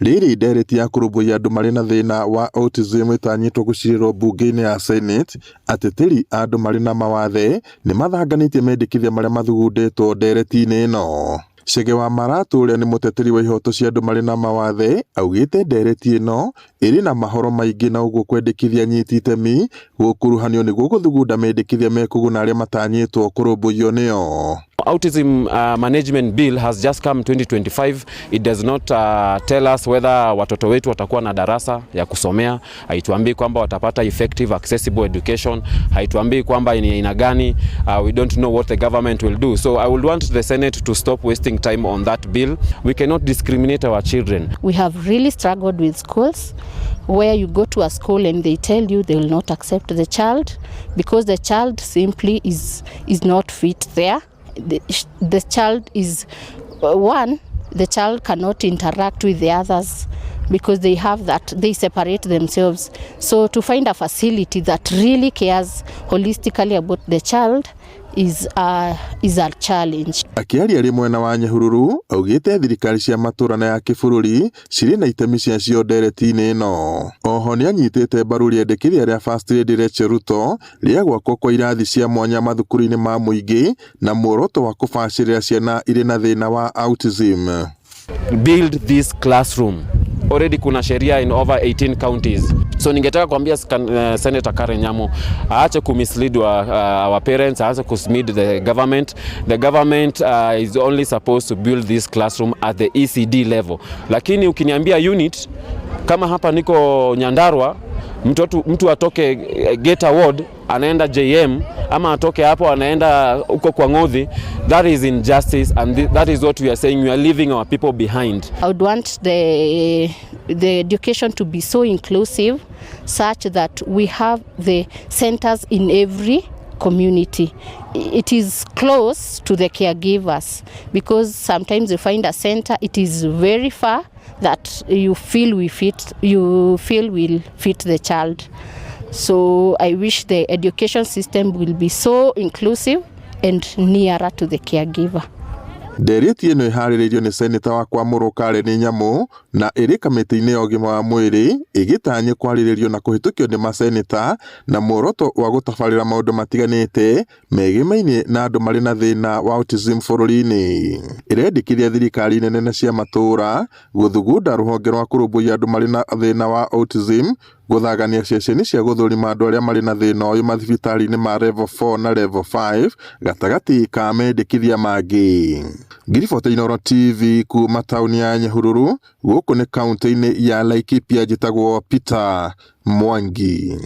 Riri ndereti ya kurumbuiya andu mari na thina wa autism itanyitwo gucirirwo bunge-ini ya Senate, ateteri andu mari na mawathe ni mathanganitie mendikithia maria mathugunditwo ndereti-ini ino. Chege wa Maratu uria ni muteteri wa ihoto cia andu mari na mawathe augite ndereti ino iri na mahoro maingi na uguo kwendikithia nyiti itemi gukuruhanio niguo guthugunda mendikithia mekuguna aria matanyitwo kurumbuiyo nio. Autism management bill has just come 2025. It does not tell us whether watoto wetu watakuwa na darasa ya kusomea. Haituambii kwamba watapata effective accessible education. Haituambii kwamba ni aina gani. We don't know what the government will do. So I would want the Senate to stop wasting time on that bill. We cannot discriminate our children. We have really struggled with schools where you go to a school and they tell you they will not accept the child because the child simply is not fit there. The child is the child cannot interact with the others because they separate themselves. So to find a facility that really cares holistically about the child is a challenge. Akiaria rimwe na wa Nyahururu augite thirikari cia matura na ya kibururi ciri na itemi ciacio ndereti-ini ino. Oho ni anyitite mbaru riendekithia ria First Lady Rachel Ruto ria gwakwo kwa irathi cia mwanya mathukuru-ini ma muingi na muoroto wa kubacirira ciana iri na thina wa autism. Build this classroom. Already kuna sheria in over 18 counties. So ningetaka kuambia Senator Karen Nyamu aache kumislead our parents, aache kumislead the government. The government is only supposed to build this classroom at the ECD level. Lakini ukiniambia unit kama hapa niko Nyandarua, mtu atoke Geta Ward anaenda JM ama atoke hapo anaenda uko kwa Ngothi, that is injustice and that is what we are saying. We are leaving our people behind. I would want the education to be so inclusive such that we have the centers in every community. It is close to the caregivers because sometimes you find a center, it is very far that you feel will fit the child. So I wish the education system will be so inclusive and nearer to the caregiver. Ndereti ino ihaririirio ni Senator wa Kwamuru Karen Nyamu na iri kamiti-ini ya ugima wa mwiri igitanye kwariririo na kuhitukio ni maseneta na muoroto wa gutabarira maundu matiganite megimaine na andu mari na thina wa autism bururi-ini. Irendikithia thirikari nene na cia matura guthugunda ruhonge rwa kurumbuiya andu mari na thina wa autism guthagania ceceni cia guthurima andu aria mari na thina uyu mathibitari-ini ma level 4 na level 5 gatagati ka mendikithia mangi. Ngiriboti Inooro TV kuma tauni ya Nyahururu guku ni kaunti-ini ya Laikipia, njitagwo Peter Mwangi.